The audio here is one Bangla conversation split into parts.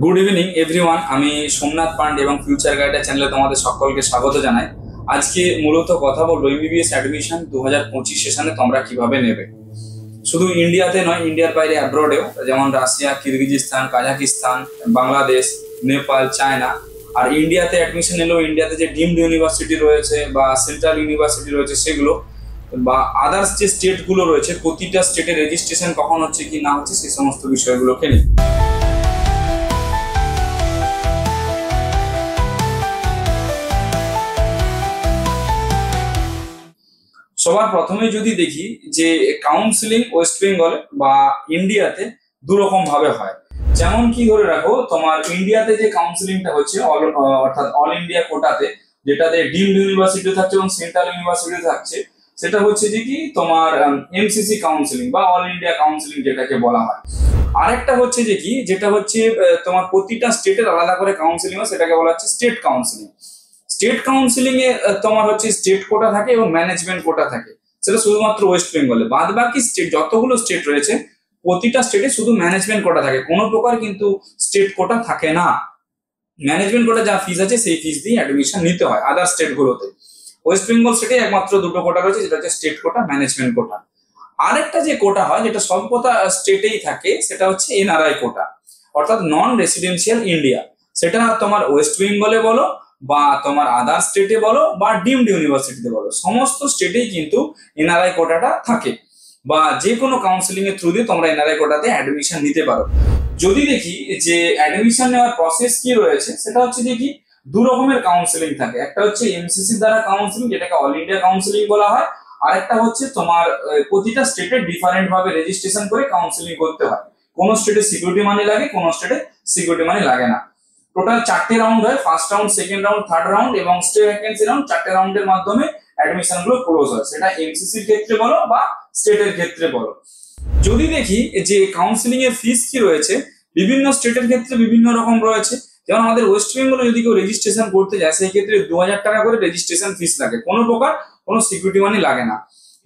Good evening everyone. আমি সোমনাথ পান্ডে এবং ফিউচার গাইডের চ্যানেলে তোমাদের সকলকে স্বাগত জানাই। আজকে মূলত কথা বলবো এমবিবিএস অ্যাডমিশন 2025 সেশনে তোমরা কিভাবে নেবে। শুধু ইন্ডিয়াতে নয়, ইন্ডিয়ার বাইরে অ্যাব্রডেও, যেমন Russia, Kyrgyzstan, Kazakhstan, Bangladesh, Nepal, China. আর ইন্ডিয়াতে অ্যাডমিশন নিলেও ইন্ডিয়াতে যে ডিমড ইউনিভার্সিটি রয়েছে বা সেন্ট্রাল ইউনিভার্সিটি রয়েছে সেগুলো বা আদার্স যে স্টেটগুলো রয়েছে, প্রতিটা স্টেটে রেজিস্ট্রেশন কখন হচ্ছে কি না হচ্ছে সেই সমস্ত বিষয়গুলোকে নিয়ে। সবার প্রথমে যদি দেখি যে কাউন্সিলিং ওয়েস্ট বেঙ্গলে বা ইন্ডিয়াতে দুরকম ভাবে হয়। যেমন কি ধরে রাখো, তোমার ইন্ডিয়াতে যে কাউন্সিলিংটা হচ্ছে অর্থাৎ অল ইন্ডিয়া কোটাতে, যেটাতে ডিমড ইউনিভার্সিটি থাকছে এবং সেন্ট্রাল ইউনিভার্সিটি থাকছে, সেটা হচ্ছে যে কি তোমার এমসিসি কাউন্সিলিং বা অল ইন্ডিয়া কাউন্সিলিং যেটাকে বলা হয়। আরেকটা হচ্ছে যে কি, যেটা হচ্ছে তোমার প্রতিটা স্টেটের আলাদা করে কাউন্সিলিং হয়, সেটাকে বলা হচ্ছে স্টেট কাউন্সিলিং। স্টেট কাউন্সিলিং এ তোমার হচ্ছে স্টেট কোটা থাকে এবং ম্যানেজমেন্ট কোটা থাকে, সেটা শুধুমাত্র ওয়েস্ট বেঙ্গলে। বাদ বাকি স্টেট যতগুলো স্টেট রয়েছে প্রতিটা স্টেটে শুধু ম্যানেজমেন্ট কোটা থাকে, কোনো প্রকার কিন্তু স্টেট কোটা থাকে না। ম্যানেজমেন্ট কোটা যা ফিস আছে সেই ফিস দিয়ে অ্যাডমিশন নিতে হয় আদার স্টেট গুলোতে। ওয়েস্ট বেঙ্গল স্টেটে একমাত্র দুটো কোটা রয়েছে, যেটা হচ্ছে স্টেট কোটা, ম্যানেজমেন্ট কোটা। আরেকটা যে কোটা হয়, যেটা সব কোটা স্টেটেই থাকে, সেটা হচ্ছে এনআরআই কোটা, অর্থাৎ নন রেসিডেন্সিয়াল ইন্ডিয়া। সেটা তোমার ওয়েস্ট বেঙ্গলে বলো বা তোমার আদার স্টেটে বলো বা ডিমড ইউনিভার্সিটিতে বলো, সমস্ত স্টেটেই কিন্তু এনআরআই কোটাটা থাকে। বা যে কোনো কাউন্সিলিং এর থ্রু দিয়ে তোমরা এনআরআই কোটাতে অ্যাডমিশন নিতে পারো। যদি দেখি যে অ্যাডমিশন নেওয়ার প্রসেস কি রয়েছে, সেটা হচ্ছে যে কি দু রকমের কাউন্সিলিং থাকে। একটা হচ্ছে এমসিসি দ্বারা কাউন্সিলিং, যেটাকে অল ইন্ডিয়া কাউন্সিলিং বলা হয়। আর একটা হচ্ছে তোমার প্রতিটা স্টেটে ডিফারেন্ট ভাবে রেজিস্ট্রেশন করে কাউন্সিলিং করতে হয়। কোন স্টেটে সিকিউরিটি মানি লাগে, কোন স্টেটে সিকিউরিটি মানি লাগে না। টোটাল 4টে রাউন্ড হয়, first round, second round, third round এবং স্টে ভ্যাকেন্সি রাউন্ড। 4টে রাউন্ডের মাধ্যমে অ্যাডমিশন গুলো ক্লোজ হয়, সেটা এমসিসির ক্ষেত্রে বলো বা স্টেটের ক্ষেত্রে বলো। যদি দেখি যে কাউন্সিলিং এর ফিস কি রয়েছে, বিভিন্ন স্টেটের ক্ষেত্রে বিভিন্ন রকম রয়েছে। যেমন আমাদের ওয়েস্ট বেঙ্গলে যদি কেউ রেজিস্ট্রেশন করতে যায়, সেই ক্ষেত্রে 2000 টাকা করে রেজিস্ট্রেশন ফিস লাগে, কোনো প্রকার কোনো সিকিউরিটি মানি লাগে না।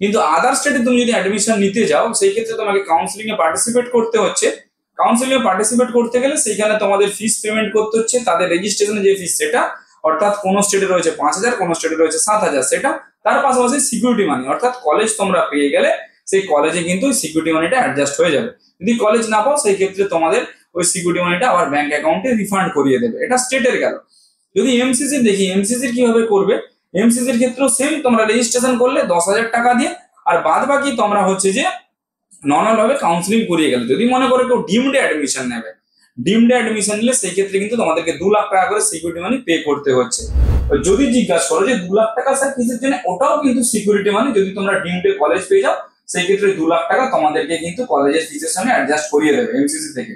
কিন্তু আদার স্টেটে তুমি যদি অ্যাডমিশন নিতে যাও, সেই ক্ষেত্রে তোমাকে কাউন্সিলিং এ পার্টিসিপেট করতে হচ্ছে। কাউন্সিলিং এ পার্টিসিপেট করতে গেলে সেইখানে তোমাদের ফিস পেমেন্ট করতে হচ্ছে, তাদের রেজিস্ট্রেশনের যে ফিস সেটা, অর্থাৎ কোন স্টেটে রয়েছে 5000, কোন স্টেটে রয়েছে 7000, সেটা। তার পাশাপাশি সিকিউরিটি মানি, অর্থাৎ কলেজ তোমরা পেয়ে গেলে সেই কলেজে কিন্তু সিকিউরিটি মানিটা অ্যাডজাস্ট হয়ে যাবে। যদি কলেজ না পাও, সেই ক্ষেত্রে তোমাদের ওই সিকিউরিটি মানিটা আবার ব্যাংক অ্যাকাউন্টে রিফান্ড করিয়ে দেবে। এটা স্টেটের গেল। যদি এমসিসি দেখি, এমসিসি কিভাবে করবে, এমসিসির ক্ষেত্রেও সেম, তোমরা রেজিস্ট্রেশন করলে 10,000 টাকা দিয়ে, আর বাদ বাকি তোমরা হচ্ছে যে নর্মাল ভাবে কাউন্সিলিং করিয়ে গেলে। যদি মনে করো কেউ ডিমডে অ্যাডমিশন নেবে, ডিমডে অ্যাডমিশন নিলে সেই ক্ষেত্রে কিন্তু তোমাদেরকে 2 লাখ টাকা করে সিকিউরিটি মানি পে করতে হচ্ছে। যদি জিজ্ঞাসা করো যে 2 লাখ টাকা স্যার কিসের জন্য, ওটাও কিন্তু সিকিউরিটি মানি। যদি তোমরা ডিমডে কলেজ পেয়ে যাও, সেই ক্ষেত্রে 2 লাখ টাকা তোমাদেরকে কিন্তু কলেজের ফিসের সঙ্গে অ্যাডজাস্ট করিয়ে দেবে এমসিসি থেকে।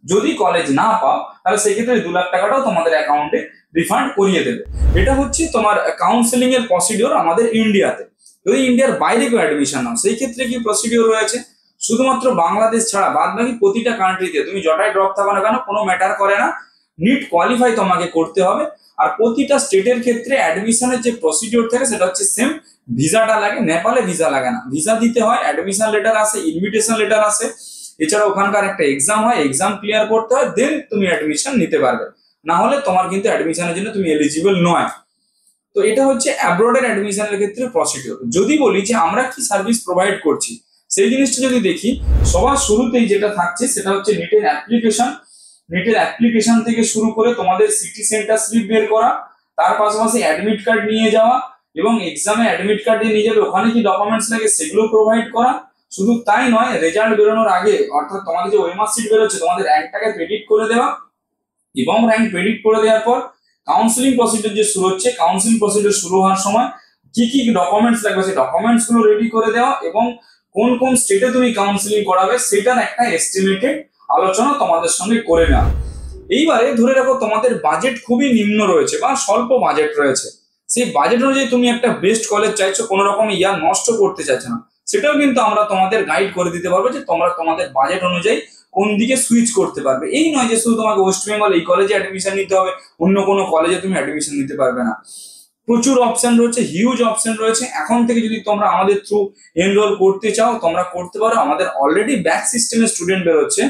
যদি কলেজ না পাও, তাহলে সেই ক্ষেত্রে 2 লাখ টাকাটাও তোমাদের অ্যাকাউন্টে রিফান্ড করিয়ে দেবে। এটা হচ্ছে তোমার কাউন্সিলিং এর প্রসিডিওর আমাদের ইন্ডিয়াতে। যদি ইন্ডিয়ার বাইরে কেউ অ্যাডমিশন নাও, সেই ক্ষেত্রে কি প্রসিডিওর রয়েছে, শুধুমাত্র বাংলাদেশ ছাড়া বাদ বাকি প্রতিটা কান্ট্রিতে তুমি যটাই ড্রপ থাকো না কেন, কোনো ম্যাটার করে না, নিট কোয়ালিফাই তোমাকে করতে হবে। আর প্রতিটা স্টেটের ক্ষেত্রে অ্যাডমিশনের যে প্রসিডিওর থাকে সেটা হচ্ছে সেম। ভিসাটা লাগে, নেপালে ভিসা লাগে না, ভিসা দিতে হয়, অ্যাডমিশন লেটার আসে, ইনভিটেশন লেটার আসে, এছাড়া ওখানকার একটা এক্সাম হয়, এক্সাম ক্লিয়ার করতে হয়, দেন তুমি অ্যাডমিশন নিতে পারবে। না হলে তোমার কিন্তু অ্যাডমিশনের জন্য তুমি এলিজিবল নয়। তো এটা হচ্ছে অ্যাব্রডের অ্যাডমিশনের ক্ষেত্রে প্রসিডিওর। যদি বলি যে আমরা কি সার্ভিস প্রোভাইড করছি, সেই জিনিসটা যদি দেখি, সবার শুরুতেই যেটা থাকছে সেটা হচ্ছে নিটের অ্যাপ্লিকেশন। নিটের অ্যাপ্লিকেশন থেকে শুরু করে তোমাদের সিটি সেন্টার স্লিপ বের করা, তার পাশাপাশি অ্যাডমিট কার্ড নিয়ে যাওয়া এবং এক্সামে অ্যাডমিট কার্ড দিয়ে নিয়ে যাবে, ওখানে কি ডকুমেন্টস লাগে সেগুলো প্রোভাইড করা। শুধু তাই নয়, রেজাল্ট বেরোনোর আগে, অর্থাৎ তোমাদের যে ওএমআর শিট বেরোচ্ছে, তোমাদের র্যাঙ্কটাকে প্রেডিক্ট করে দেওয়া, এবং র্যাঙ্ক প্রেডিক্ট করে দেওয়ার পর কাউন্সিলিং প্রসিডিওর যে শুরু হচ্ছে, কাউন্সিলিং প্রসিডিওর শুরু হওয়ার সময় কি কি ডকুমেন্টস লাগবে সেই ডকুমেন্টস গুলো রেডি করে দেওয়া, এবং কোন কোন স্টেটে তুমি কাউন্সিলিং করাবে সেটার একটা এস্টিমেটেড আলোচনা তোমাদের সঙ্গে করে নেওয়া। এইবারে ধরে রাখো তোমাদের বাজেট খুবই নিম্ন রয়েছে বা স্বল্প বাজেট রয়েছে, সেই বাজেট অনুযায়ী তুমি একটা বেস্ট কলেজ চাইছো, কোনো রকম ইয়ার নষ্ট করতে চাইছো না, সেটাও কিন্তু আমরা তোমাদের গাইড করে দিতে পারবো যে তোমরা তোমাদের বাজেট অনুযায়ী কোন দিকে সুইচ করতে পারবে। এই নয় যে শুধু তোমাকে ওয়েস্ট বেঙ্গল এই কলেজে অ্যাডমিশন নিতে হবে, অন্য কোনো কলেজে তুমি অ্যাডমিশন নিতে পারবে না। প্রচুর অপশন রয়েছে, হিউজ অপশন রয়েছে। এখন থেকে যদি তোমরা আমাদের থ্রু এনরোল করতে চাও তোমরা করতে পারো। আমাদের অলরেডি ব্যাচ সিস্টেমের স্টুডেন্ট বেরোচ্ছে,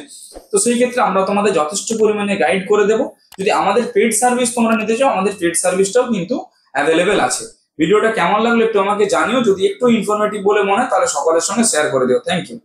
তো সেই ক্ষেত্রে আমরা তোমাদের যথেষ্ট পরিমাণে গাইড করে দেবো। যদি আমাদের পেড সার্ভিস তোমরা নিতে চাও, আমাদের পেড সার্ভিসটাও কিন্তু অ্যাভেলেবেল আছে। ভিডিওটা কেমন লাগলো একটু আমাকে জানিও, যদি একটু ইনফরমেটিভ বলে মনে হয় তাহলে সকলের সঙ্গে শেয়ার করে দিও। Thank you.